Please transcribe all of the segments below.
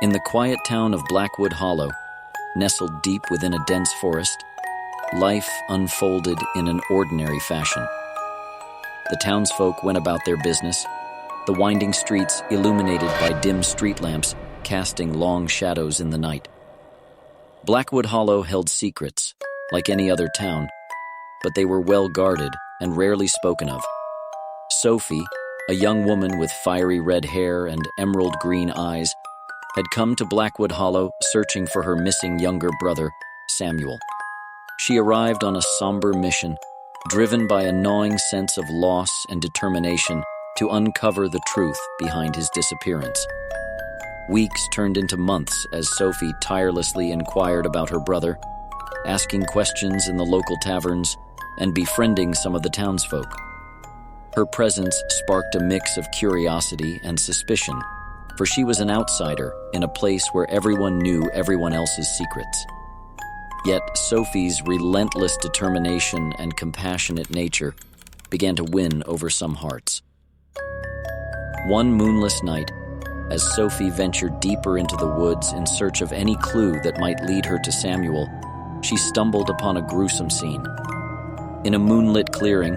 In the quiet town of Blackwood Hollow, nestled deep within a dense forest, life unfolded in an ordinary fashion. The townsfolk went about their business, the winding streets illuminated by dim street lamps casting long shadows in the night. Blackwood Hollow held secrets, like any other town, but they were well guarded and rarely spoken of. Sofy, a young woman with fiery red hair and emerald green eyes, had come to Blackwood Hollow searching for her missing younger brother, Samuel. She arrived on a somber mission, driven by a gnawing sense of loss and determination to uncover the truth behind his disappearance. Weeks turned into months as Sofy tirelessly inquired about her brother, asking questions in the local taverns and befriending some of the townsfolk. Her presence sparked a mix of curiosity and suspicion, for she was an outsider in a place where everyone knew everyone else's secrets. Yet Sofy's relentless determination and compassionate nature began to win over some hearts. One moonless night, as Sofy ventured deeper into the woods in search of any clue that might lead her to Samuel, she stumbled upon a gruesome scene. In a moonlit clearing,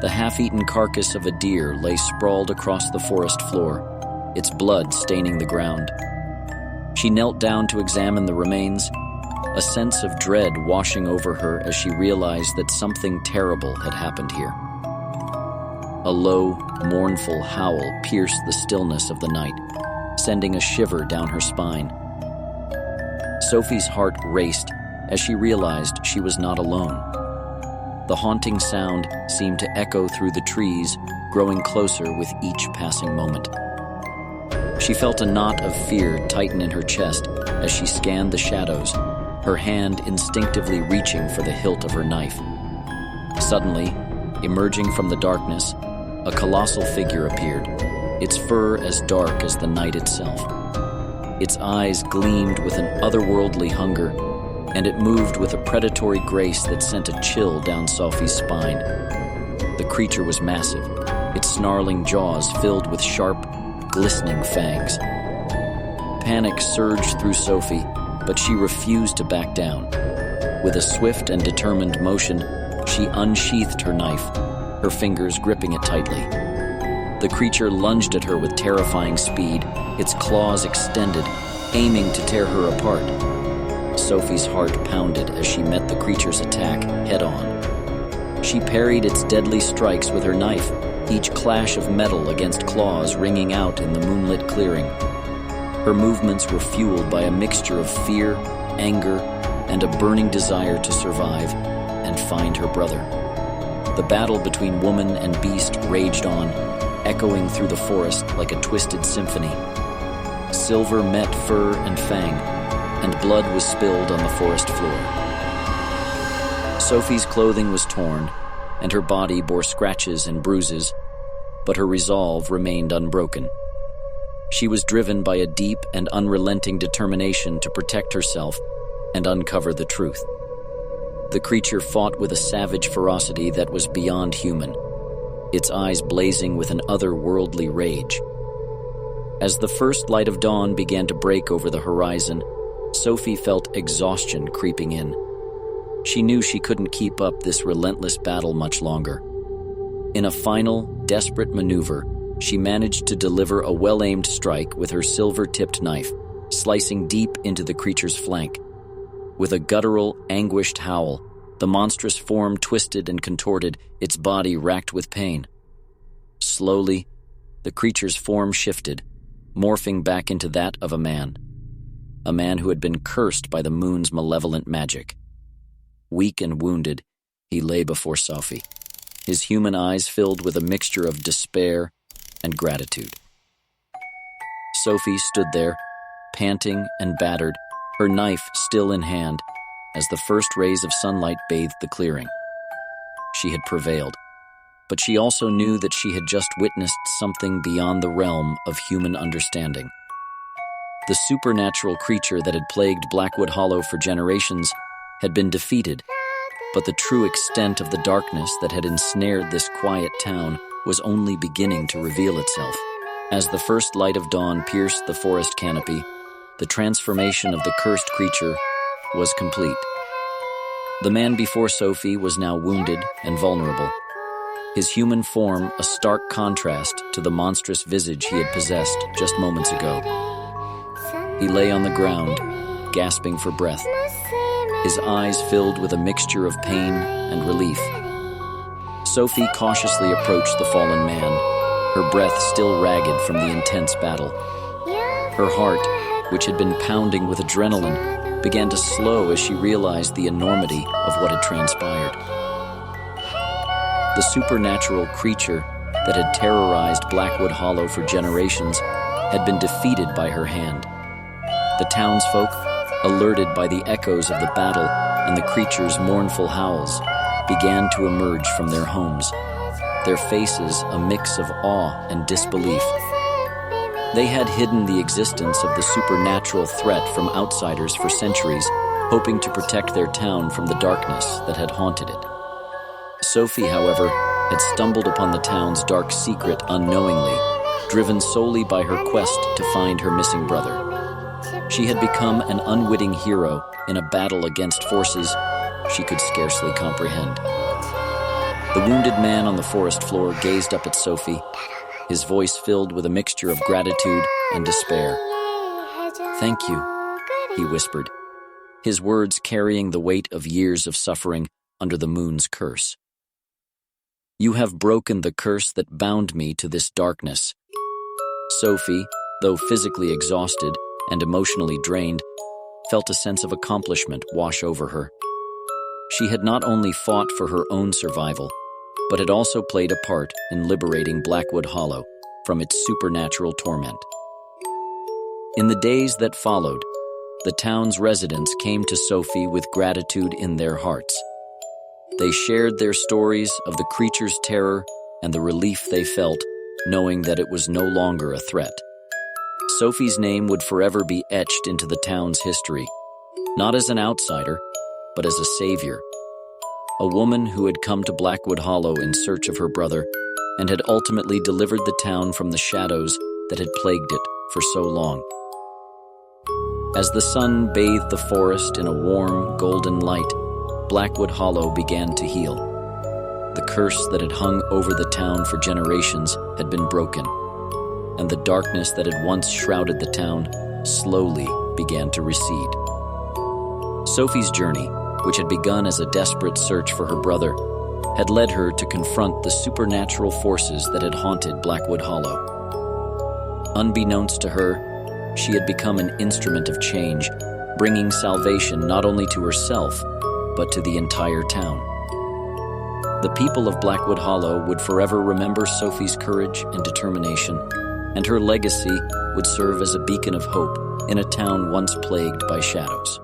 the half-eaten carcass of a deer lay sprawled across the forest floor, its blood staining the ground. She knelt down to examine the remains, a sense of dread washing over her as she realized that something terrible had happened here. A low, mournful howl pierced the stillness of the night, sending a shiver down her spine. Sofy's heart raced as she realized she was not alone. The haunting sound seemed to echo through the trees, growing closer with each passing moment. She felt a knot of fear tighten in her chest as she scanned the shadows, her hand instinctively reaching for the hilt of her knife. Suddenly, emerging from the darkness, a colossal figure appeared, its fur as dark as the night itself. Its eyes gleamed with an otherworldly hunger, and it moved with a predatory grace that sent a chill down Sofy's spine. The creature was massive, its snarling jaws filled with sharp, glistening fangs. Panic surged through Sofy, but she refused to back down. With a swift and determined motion, she unsheathed her knife, her fingers gripping it tightly. The creature lunged at her with terrifying speed, its claws extended, aiming to tear her apart. Sofy's heart pounded as she met the creature's attack head-on. She parried its deadly strikes with her knife, each clash of metal against claws ringing out in the moonlit clearing. Her movements were fueled by a mixture of fear, anger, and a burning desire to survive and find her brother. The battle between woman and beast raged on, echoing through the forest like a twisted symphony. Silver met fur and fang, and blood was spilled on the forest floor. Sofy's clothing was torn, and her body bore scratches and bruises, but her resolve remained unbroken. She was driven by a deep and unrelenting determination to protect herself and uncover the truth. The creature fought with a savage ferocity that was beyond human, its eyes blazing with an otherworldly rage. As the first light of dawn began to break over the horizon, Sofy felt exhaustion creeping in. She knew she couldn't keep up this relentless battle much longer. In a final, desperate maneuver, she managed to deliver a well-aimed strike with her silver-tipped knife, slicing deep into the creature's flank. With a guttural, anguished howl, the monstrous form twisted and contorted, its body racked with pain. Slowly, the creature's form shifted, morphing back into that of a man who had been cursed by the moon's malevolent magic. Weak and wounded, he lay before Sofy, his human eyes filled with a mixture of despair and gratitude. Sofy stood there, panting and battered, her knife still in hand, as the first rays of sunlight bathed the clearing. She had prevailed, but she also knew that she had just witnessed something beyond the realm of human understanding. The supernatural creature that had plagued Blackwood Hollow for generations had been defeated, but the true extent of the darkness that had ensnared this quiet town was only beginning to reveal itself. As the first light of dawn pierced the forest canopy, the transformation of the cursed creature was complete. The man before Sofy was now wounded and vulnerable, his human form a stark contrast to the monstrous visage he had possessed just moments ago. He lay on the ground, gasping for breath, his eyes filled with a mixture of pain and relief. Sofy cautiously approached the fallen man, her breath still ragged from the intense battle. Her heart, which had been pounding with adrenaline, began to slow as she realized the enormity of what had transpired. The supernatural creature that had terrorized Blackwood Hollow for generations had been defeated by her hand. The townsfolk, alerted by the echoes of the battle and the creature's mournful howls, began to emerge from their homes, their faces a mix of awe and disbelief. They had hidden the existence of the supernatural threat from outsiders for centuries, hoping to protect their town from the darkness that had haunted it. Sofy, however, had stumbled upon the town's dark secret unknowingly, driven solely by her quest to find her missing brother. She had become an unwitting hero in a battle against forces she could scarcely comprehend. The wounded man on the forest floor gazed up at Sofy, his voice filled with a mixture of gratitude and despair. "Thank you," he whispered, his words carrying the weight of years of suffering under the moon's curse. "You have broken the curse that bound me to this darkness." Sofy, though physically exhausted and emotionally drained, felt a sense of accomplishment wash over her. She had not only fought for her own survival, but had also played a part in liberating Blackwood Hollow from its supernatural torment. In the days that followed, the town's residents came to Sofy with gratitude in their hearts. They shared their stories of the creature's terror and the relief they felt, knowing that it was no longer a threat. Sofy's name would forever be etched into the town's history, not as an outsider, but as a savior. A woman who had come to Blackwood Hollow in search of her brother and had ultimately delivered the town from the shadows that had plagued it for so long. As the sun bathed the forest in a warm, golden light, Blackwood Hollow began to heal. The curse that had hung over the town for generations had been broken, and the darkness that had once shrouded the town slowly began to recede. Sofy's journey, which had begun as a desperate search for her brother, had led her to confront the supernatural forces that had haunted Blackwood Hollow. Unbeknownst to her, she had become an instrument of change, bringing salvation not only to herself, but to the entire town. The people of Blackwood Hollow would forever remember Sofy's courage and determination, and her legacy would serve as a beacon of hope in a town once plagued by shadows.